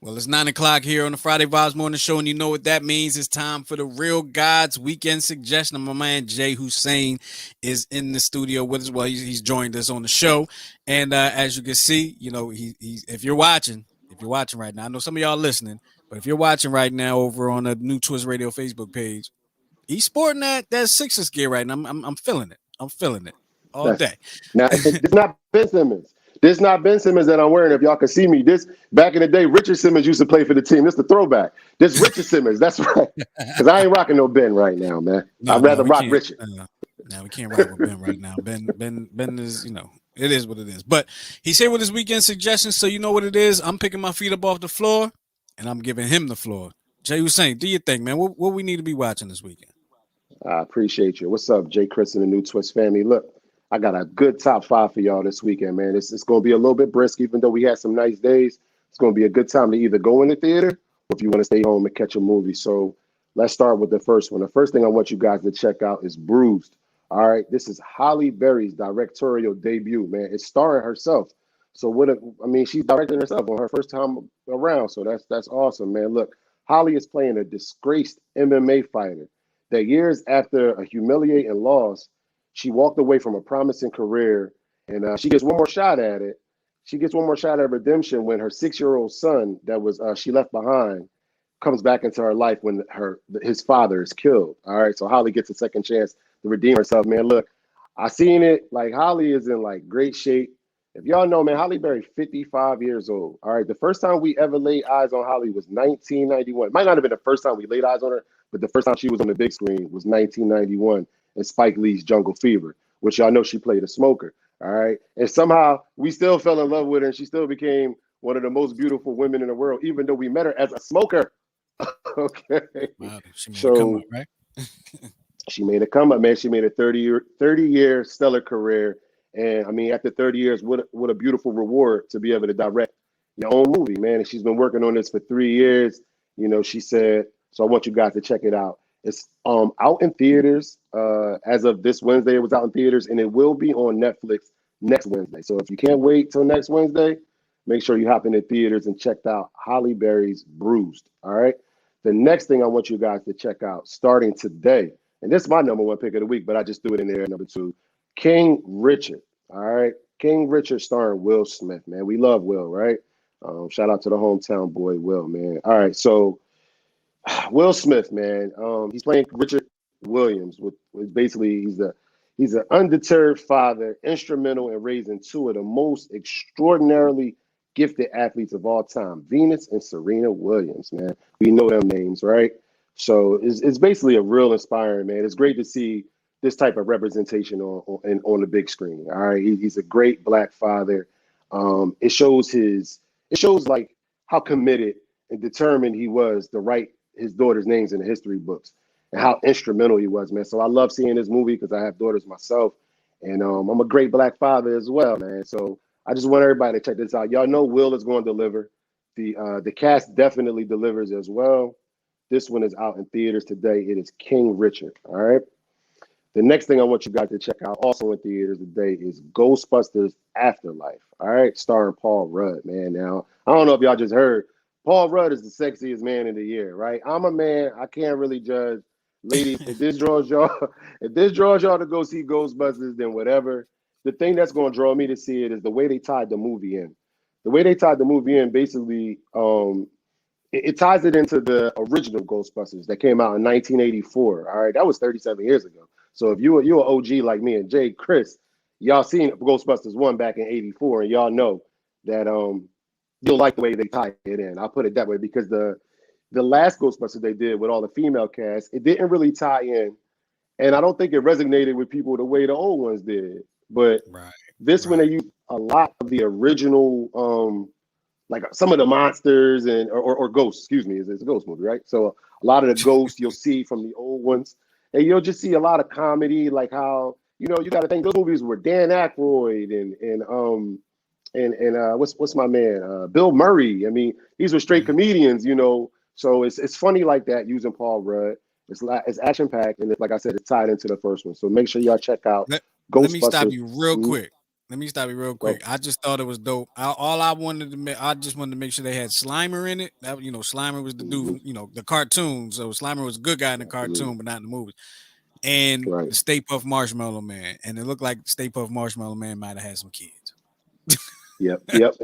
Well, it's 9 o'clock here on the Friday Vibes Morning Show, and you know what that means. It's time for the Real God's Weekend Suggestion. And my man Jey Hussain is in the studio with us. Well, he's joined us on the show, and as you can see, he's if you're watching right now, I know some of y'all listening, but if you're watching right now over on the New Twist Radio Facebook page, he's sporting that Sixers gear right now. I'm feeling it. I'm feeling it all That's day. now it's not Ben Simmons. This is not Ben Simmons that I'm wearing. If y'all can see me, this back in the day, Richard Simmons used to play for the team. This is the throwback. This Richard Simmons. That's right. Because I ain't rocking no Ben right now, man. No, I'd no, rather we rock can't. Richard. Now we can't rock with Ben right now. Ben is, it is what it is. But he's here with his weekend suggestions, so you know what it is. I'm picking my feet up off the floor, and I'm giving him the floor. Jey Hussain, do your thing, man. What we need to be watching this weekend? I appreciate you. What's up, Jay Chris and the New Twist family? Look, I got a good top five for y'all this weekend, man. It's going to be a little bit brisk, even though we had some nice days. It's going to be a good time to either go in the theater or if you want to stay home and catch a movie. So let's start with the first one. The first thing I want you guys to check out is Bruised. All right, this is Halle Berry's directorial debut, man. It's starring herself. So she's directing herself on her first time around. So that's awesome, man. Look, Holly is playing a disgraced MMA fighter that years after a humiliating loss, she walked away from a promising career, and she gets one more shot at it. She gets one more shot at redemption when her 6-year-old son that was she left behind comes back into her life when his father is killed. All right, so Holly gets a second chance to redeem herself. Man, look, I seen it. Like Holly is in like great shape. If y'all know, man, Holly Berry, 55 years old. All right, the first time we ever laid eyes on Holly was 1991. It might not have been the first time we laid eyes on her, but the first time she was on the big screen was 1991 in Spike Lee's Jungle Fever, which y'all know she played a smoker. All right, and somehow we still fell in love with her, and she still became one of the most beautiful women in the world, even though we met her as a smoker. Okay, Wow, she made a come up, so right? she made a come up, man. She made a 30-year stellar career. And I mean, after 30 years, what a beautiful reward to be able to direct your own movie, man. And she's been working on this for 3 years. She said, so I want you guys to check it out. It's out in theaters. As of this Wednesday, it was out in theaters, and it will be on Netflix next Wednesday. So if you can't wait till next Wednesday, make sure you hop in the theaters and check out Halle Berry's Bruised. All right. The next thing I want you guys to check out starting today, and this is my number one pick of the week, but I just threw it in there, number two, King Richard. All right. King Richard starring Will Smith, man. We love Will, right? Shout out to the hometown boy, Will, man. All right. So Will Smith, man. He's playing Richard Williams, with basically he's an undeterred father, instrumental in raising two of the most extraordinarily gifted athletes of all time, Venus and Serena Williams, man. We know them names, right? So it's basically a real inspiring, man. It's great to see this type of representation on the big screen. All right, he's a great black father. It shows like how committed and determined he was to write his daughter's names in the history books and how instrumental he was, man. So I love seeing this movie because I have daughters myself, and I'm a great black father as well, man. So I just want everybody to check this out. Y'all know Will is going to deliver. The cast definitely delivers as well. This one is out in theaters today. It is King Richard. All right. The next thing I want you guys to check out also in theaters today is Ghostbusters Afterlife. All right, starring Paul Rudd, man. Now, I don't know if y'all just heard, Paul Rudd is the sexiest man in the year, right? I'm a man, I can't really judge. Ladies, if this draws y'all, if this draws y'all to go see Ghostbusters, then whatever. The thing that's gonna draw me to see it is the way they tied the movie in. The way they tied the movie in, basically, it ties it into the original Ghostbusters that came out in 1984. All right, that was 37 years ago. So if you're an OG like me and Jay, Chris, y'all seen Ghostbusters 1 back in '84, and y'all know that you'll like the way they tie it in. I'll put it that way because the last Ghostbusters they did with all the female cast, it didn't really tie in, and I don't think it resonated with people the way the old ones did. But Right, this one they right. used a lot of the original like some of the monsters or ghosts, excuse me, it's a ghost movie, right? So a lot of the ghosts you'll see from the old ones, and you'll just see a lot of comedy, like how you got to think those movies were Dan Aykroyd and what's my man Bill Murray. I mean, these were straight Mhm. comedians. So it's funny like that using Paul Rudd. It's action packed, and like I said, it's tied into the first one. So make sure y'all check out Let me stop Ghostbusters. you real Mhm. quick. let me stop you real Go. quick. I just thought it was dope. All I wanted to make, I just wanted to make sure they had Slimer in it. That Slimer was the Hmm. dude, the cartoon. So Slimer was a good guy in the Absolutely. cartoon, but not in the movie. And Right. the Stay Puft Marshmallow Man, and it looked like Stay Puft Marshmallow Man might have had some kids. Yep. Yep.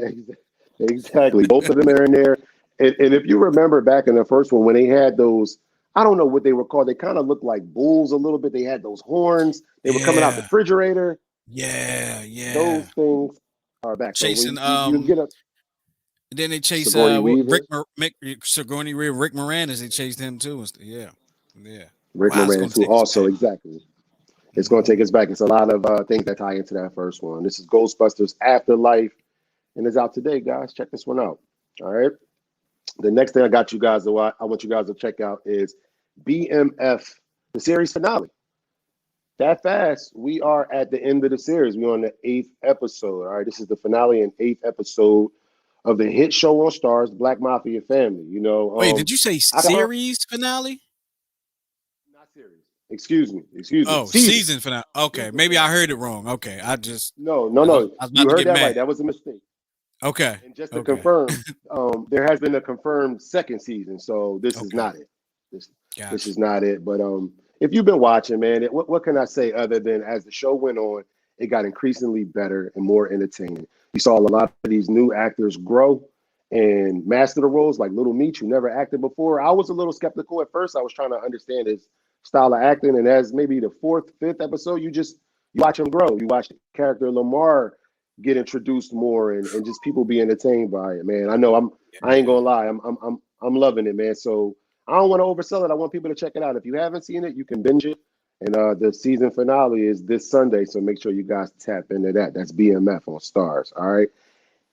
Exactly. Both of them are in there. And if you remember back in the first one when they had those, I don't know what they were called. They kind of looked like bulls a little bit. They had those horns. They were coming out the Yeah, refrigerator. yeah, Those yeah. things are back. So Chasing when you get a then they chase Sigourney what Weaver, Sigourney Weaver, Rick Moranis. They chased him too. Yeah, yeah. Rick Wow, it's Moranis, gonna who take us also back. exactly. It's going to Hmm. take us back. It's a lot of things that tie into that first one. This is Ghostbusters Afterlife, and it's out today, guys. Check this one out. All right. The next thing I got you guys, I want you guys to check out is BMF, the series finale. That fast, we are at the end of the series. We're on the eighth episode. All right. This is the finale and eighth episode of the hit show on Stars, Black Mafia Family. Wait, did you say I got series finale? not series. Excuse me. Oh, Season. season finale. Okay, Season maybe I finale. heard it wrong. Okay, No, no, I was, no. I was about You to heard get that right. mad. That was a mistake. Okay, And just to okay, confirm, there has been a confirmed second season, so this is okay. not it. This this Gotcha. is not it. But if you've been watching, man, what can I say other than as the show went on, it got increasingly better and more entertaining. You saw a lot of these new actors grow and master the roles, like Little Meech, who never acted before. I was a little skeptical at first. I was trying to understand his style of acting, and as maybe the fourth, fifth episode, you watch him grow. You watch the character Lamar get introduced more and just people be entertained by it, man. I ain't Yeah. gonna lie, I'm loving it, man. So I don't want to oversell it. I want people to check it out. If you haven't seen it, you can binge it. And the season finale is this Sunday, so make sure you guys tap into that. That's BMF on Stars. All right.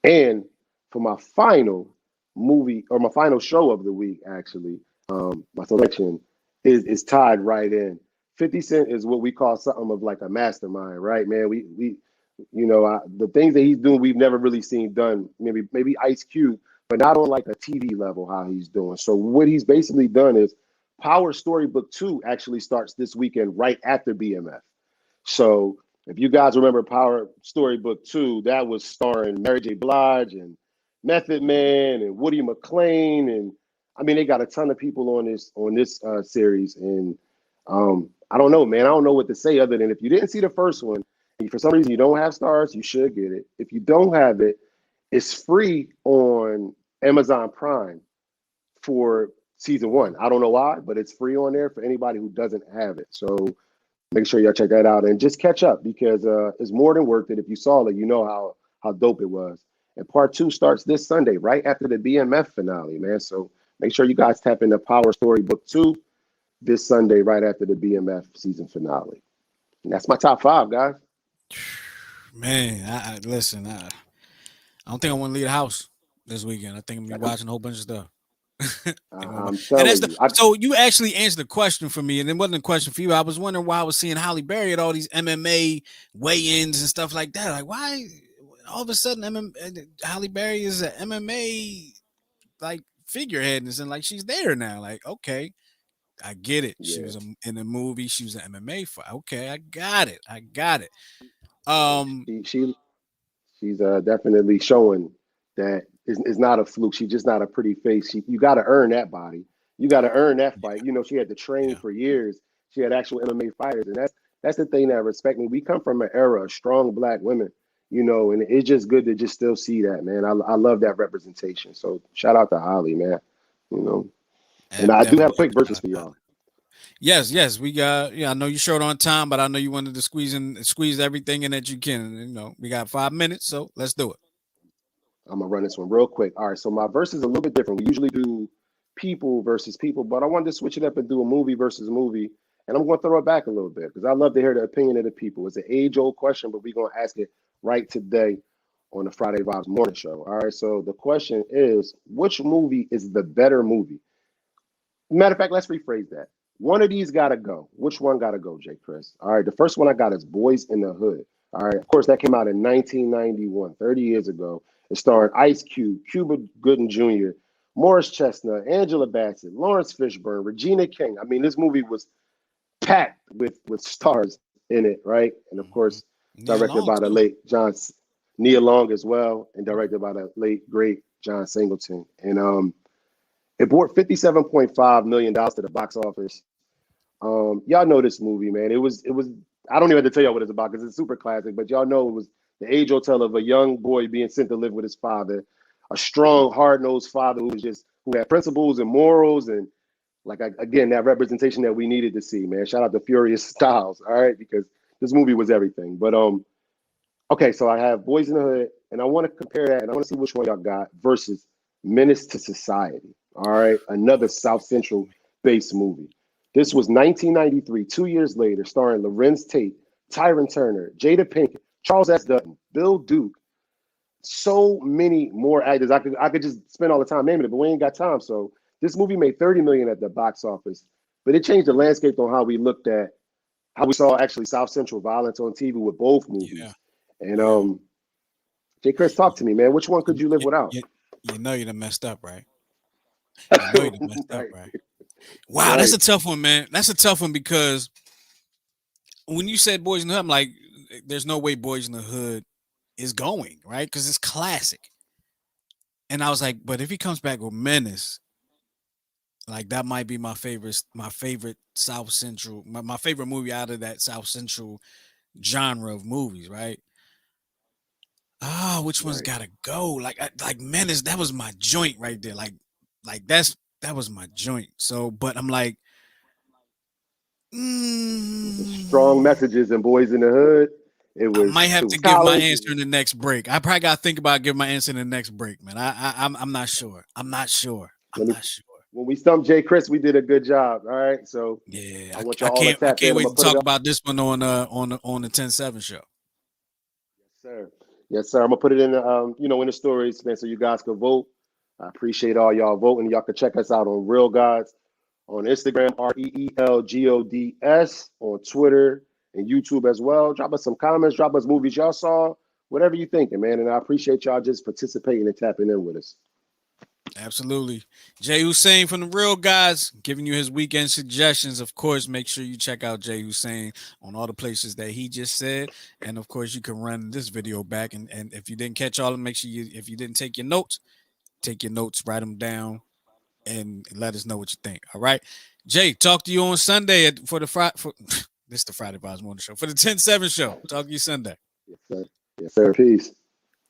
And for my final movie or my final show of the week, actually, my selection is tied right in. 50 Cent is what we call something of like a mastermind, right, man? The things that he's doing, we've never really seen done. Maybe Ice Cube, but not on like a TV level how he's doing. So what he's basically done is Power Storybook 2 actually starts this weekend right after BMF. So if you guys remember Power Storybook 2, that was starring Mary J. Blige and Method Man and Woody McClain. And I mean, they got a ton of people on this series. And I don't know, man. I don't know what to say other than if you didn't see the first one, and for some reason you don't have Stars, you should get it. If you don't have it, it's free on Amazon Prime for season one. I don't know why, but it's free on there for anybody who doesn't have it. So make sure y'all check that out and just catch up because it's more than worth it. If you saw it, you know how dope it was. And part two starts this Sunday, right after the BMF finale, man. So make sure you guys tap into Power Story Book 2 this Sunday, right after the BMF season finale. And that's my top five, guys. Man, I listen. I don't think I want to leave the house this weekend. I think I'm gonna be I'm, watching a whole bunch of stuff. I'm And that's telling the you, so you actually answered the question for me, and it wasn't a question for you. I was wondering why I was seeing Holly Berry at all these MMA weigh-ins and stuff like that. Like, why all of a sudden Holly Berry is an MMA like figurehead and like she's there now? Like, okay, I get it. She yeah, was in a movie. She was an MMA fight. Okay, I got it. I got it. yeah, Um, she's definitely showing that it's not a fluke. She's just not a pretty face. You got to earn that body. You got to earn that yeah, fight. She had to train yeah, for years. She had actual MMA fighters, and that's the thing that respect me. We come from an era of strong black women, and it's just good to just still see that, man. I love that representation. So shout out to Holly, man. You know, and I do have definitely. quick verses for y'all. Yes, yes, we got. Yeah, I know you short on time, but I know you wanted to squeeze everything in that you can. We got 5 minutes, so let's do it. I'm gonna run this one real quick. All right, so my verse is a little bit different. We usually do people versus people, but I wanted to switch it up and do a movie versus movie. And I'm gonna throw it back a little bit because I love to hear the opinion of the people. It's an age-old question, but we're gonna ask it right today on the Friday Vibes Morning Show. All right, so the question is, which movie is the better movie? Matter of fact, let's rephrase that. One of these gotta go. Which one gotta go, Jay Chris? All right, the first one I got is Boys in the Hood. All right, of course, that came out in 1991, 30 years ago. It starred Ice Cube, Cuba Gooding Jr., Morris Chestnut, Angela Bassett, Lawrence Fishburne, Regina King. I mean, this movie was packed with stars in it, right? And of Mhm. course, Nia directed Long by the too. late Nia Long as well, and directed by the late great John Singleton. And it brought $57.5 million to the box office. Y'all know this movie, man. It was. I don't even have to tell y'all what it's about because it's super classic. But y'all know it was the age old tale of a young boy being sent to live with his father, a strong, hard nosed father who had principles and morals and like again that representation that we needed to see, man. Shout out to Furious Styles, all right, because this movie was everything. But okay, so I have Boys in the Hood, and I want to compare that, and I want to see which one y'all got versus Menace to Society. All right, another South Central based movie. This was 1993, 2 years later, starring Lorenz Tate, Tyron Turner, Jada Pinkett, Charles S. Dutton, Bill Duke, so many more actors. I could just spend all the time naming it, but we ain't got time. So this movie made 30 million at the box office, but it changed the landscape on how we looked at how we saw actually South Central violence on TV with both Yeah, movies. And yeah. Jay Chris, talk to me, man. Which one could you live You, without? you, you know you done messed up, right? You know you done messed up, Right, right? Wow, that's right. a tough one, man. That's a tough one because when you said Boys in the Hood, I'm like, there's no way Boys in the Hood is going, right? Because it's classic. And I was like, but if he comes back with Menace, like that might be my favorite South Central, my favorite movie out of that South Central genre of movies, right? Ah, which one's Right. gotta go? Like Menace, that was my joint right there. Like that was my joint. So, but I'm like, It was some strong mm, messages in Boys in the Hood. It I was might it have to was give my college. It answer was, in the next break. I probably gotta think about giving my answer in the next break, man. I'm not sure. I'm not sure. I'm let me not sure. when we stumped Jay Chris, we did a good job. All right. So Yeah, I want I y'all all to can't I tap in. can't I'm wait gonna to put it talk up. about this one on the 10-7 show. Yes, sir. Yes, sir. I'm gonna put it in the in the stories, man, so you guys can vote. I appreciate all y'all voting. Y'all can check us out on Real Gods on Instagram, REELGODS, on Twitter and YouTube as well. Drop us some comments, drop us movies y'all saw, whatever you thinking, man. And I appreciate y'all just participating and tapping in with us. Absolutely. Jey Hussain from the Real Guys giving you his weekend suggestions. Of course, make sure you check out Jey Hussain on all the places that he just said. And of course, you can run this video back. And if you didn't catch all of them, make sure if you didn't take your notes, write them down, and let us know what you think. All right. Jay, talk to you on Sunday for the Friday. This is the Friday Vibes Morning Show for the 10-7 show. Talk to you Sunday. Yes, sir. Yes, sir. Peace.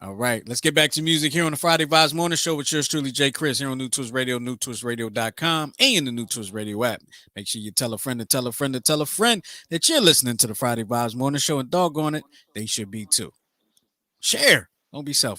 All right, let's get back to music here on the Friday Vibes Morning Show with yours truly, Jay Chris, here on New Twist Radio, newtwistradio.com, and the New Twist Radio app. Make sure you tell a friend to tell a friend to tell a friend that you're listening to the Friday Vibes Morning Show, and doggone it, they should be too. Share. Don't be selfish.